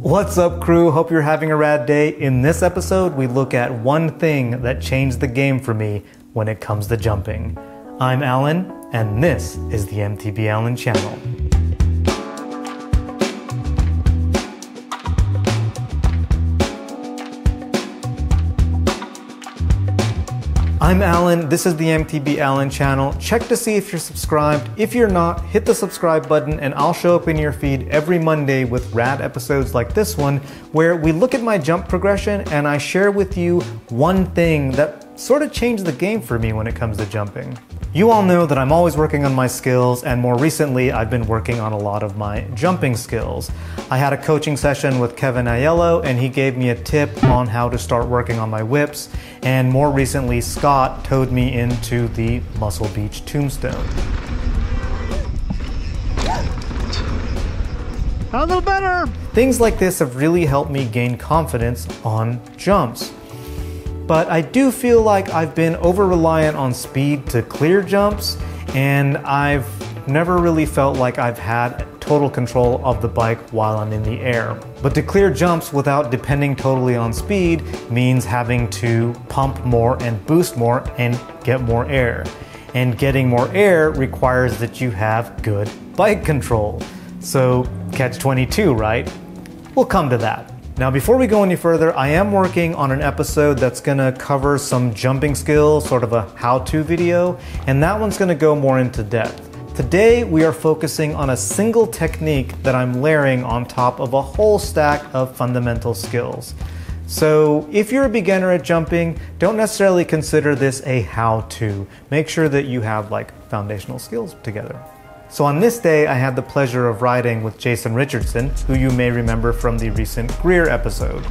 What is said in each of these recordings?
What's up, crew? Hope you're having a rad day. In this episode, we look at one thing that changed the game for me when it comes to jumping. I'm Alan, and this is the MTB Alan channel. I'm Alan, this is the MTB Alan channel. Check to see if you're subscribed. If you're not, hit the subscribe button and I'll show up in your feed every Monday with rad episodes like this one, where we look at my jump progression and I share with you one thing that sort of changed the game for me when it comes to jumping. You all know that I'm always working on my skills, and more recently I've been working on a lot of my jumping skills. I had a coaching session with AIELLO and he gave me a tip on how to start working on my whips, and more recently Scott towed me into the Muscle Beach Tombstone. A little better! Things like this have really helped me gain confidence on jumps. But I do feel like I've been over-reliant on speed to clear jumps, and I've never really felt like I've had total control of the bike while I'm in the air. But to clear jumps without depending totally on speed means having to pump more and boost more and get more air. And getting more air requires that you have good bike control. So catch-22, right? We'll come to that. Now, before we go any further, I am working on an episode that's gonna cover some jumping skills, sort of a how-to video, and that one's gonna go more into depth. Today, we are focusing on a single technique that I'm layering on top of a whole stack of fundamental skills. So if you're a beginner at jumping, don't necessarily consider this a how-to. Make sure that you have like foundational skills together. So on this day, I had the pleasure of riding with Jason Richardson, who you may remember from the recent Greer episode.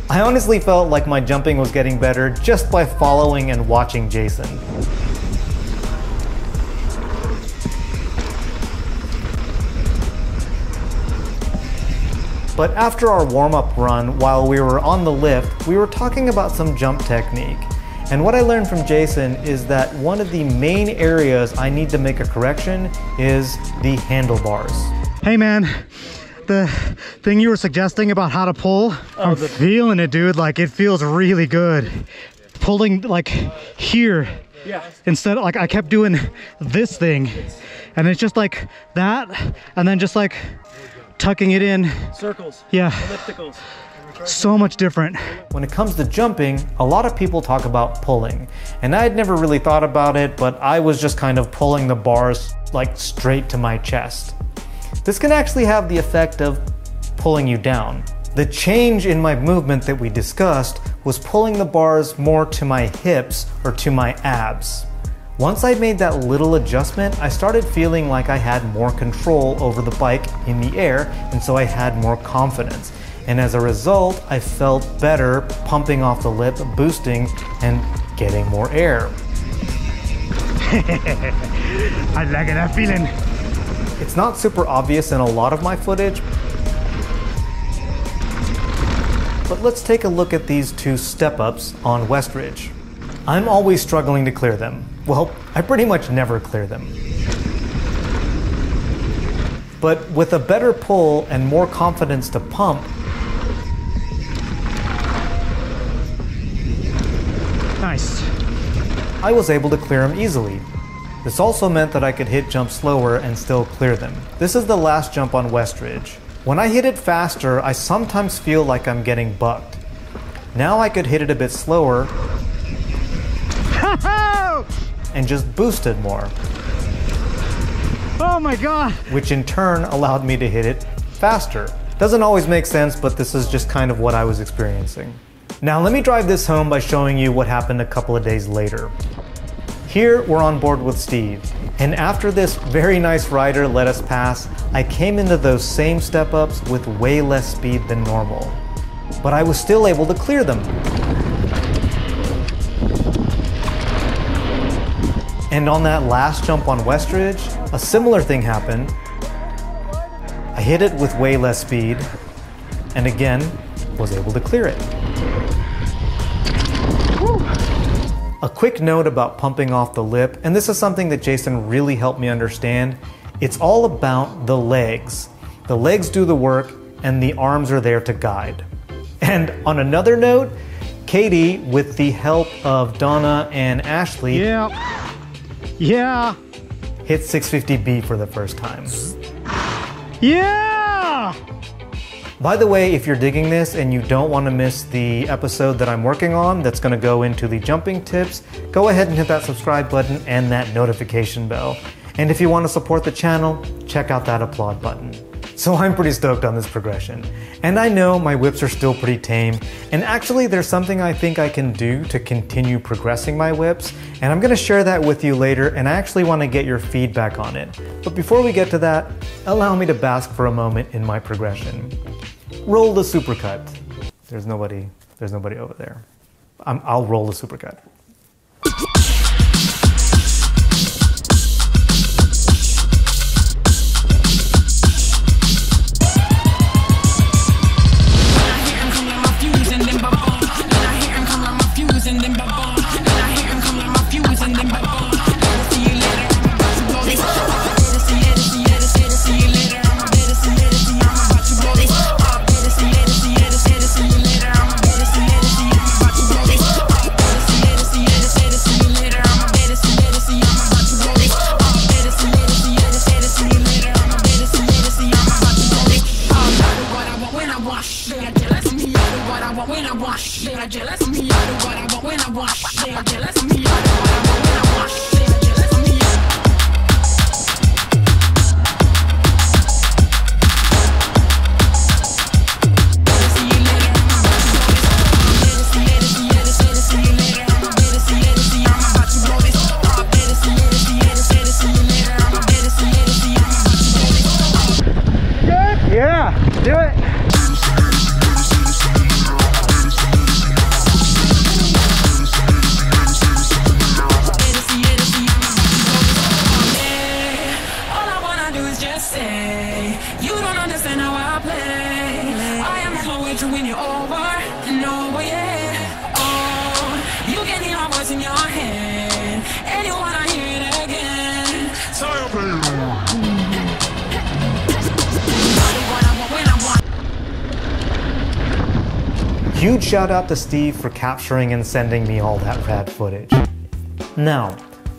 I honestly felt like my jumping was getting better just by following and watching Jason. But after our warm-up run, while we were on the lift, we were talking about some jump technique. And what I learned from Jason is that one of the main areas I need to make a correction is the handlebars. Hey man, the thing you were suggesting about how to pull, I'm feeling it, dude. Like, it feels really good. Pulling like here. Yeah. Instead of, like, I kept doing this thing and it's just like that, and then just like tucking it in. Circles. Yeah. Ellipticals. So much different. When it comes to jumping, a lot of people talk about pulling, and I had never really thought about it, but I was just kind of pulling the bars like straight to my chest. This can actually have the effect of pulling you down. The change in my movement that we discussed was pulling the bars more to my hips or to my abs. Once I made that little adjustment, I started feeling like I had more control over the bike in the air, and so I had more confidence. And as a result, I felt better pumping off the lip, boosting, and getting more air. I like that feeling. It's not super obvious in a lot of my footage, but let's take a look at these two step-ups on Westridge. I'm always struggling to clear them. Well, I pretty much never clear them. But with a better pull and more confidence to pump, nice. I was able to clear them easily. This also meant that I could hit jumps slower and still clear them. This is the last jump on Westridge. When I hit it faster, I sometimes feel like I'm getting bucked. Now I could hit it a bit slower and just boosted more. Oh my God. Which in turn allowed me to hit it faster. Doesn't always make sense, but this is just kind of what I was experiencing. Now let me drive this home by showing you what happened a couple of days later. Here we're on board with Steve, and after this very nice rider let us pass, I came into those same step-ups with way less speed than normal. But I was still able to clear them. And on that last jump on Westridge, a similar thing happened. I hit it with way less speed, and again, was able to clear it. A quick note about pumping off the lip, and this is something that Jason really helped me understand. It's all about the legs. The legs do the work, and the arms are there to guide. And on another note, Katy, with the help of Donna and Ashley, hit 650B for the first time. Yeah! By the way, if you're digging this and you don't want to miss the episode that I'm working on that's going to go into the jumping tips, go ahead and hit that subscribe button and that notification bell. And if you want to support the channel, check out that applaud button. So I'm pretty stoked on this progression. And I know my whips are still pretty tame, and actually there's something I think I can do to continue progressing my whips, and I'm gonna share that with you later, and I actually wanna get your feedback on it. But before we get to that, allow me to bask for a moment in my progression. Roll the supercut. There's nobody over there. I'll roll the supercut. Huge shout out to Steve for capturing and sending me all that rad footage. Now,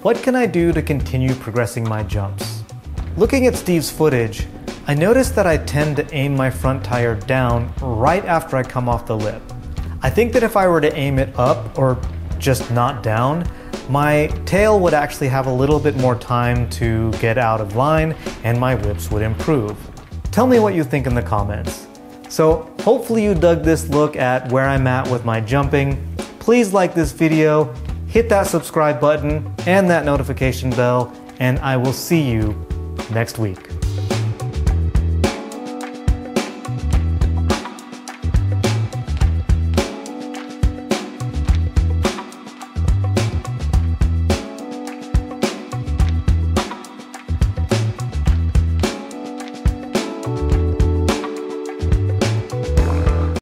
what can I do to continue progressing my jumps? Looking at Steve's footage, I noticed that I tend to aim my front tire down right after I come off the lip. I think that if I were to aim it up or just not down, my tail would actually have a little bit more time to get out of line and my whips would improve. Tell me what you think in the comments. So hopefully you dug this look at where I'm at with my jumping. Please like this video, hit that subscribe button and that notification bell, and I will see you next week.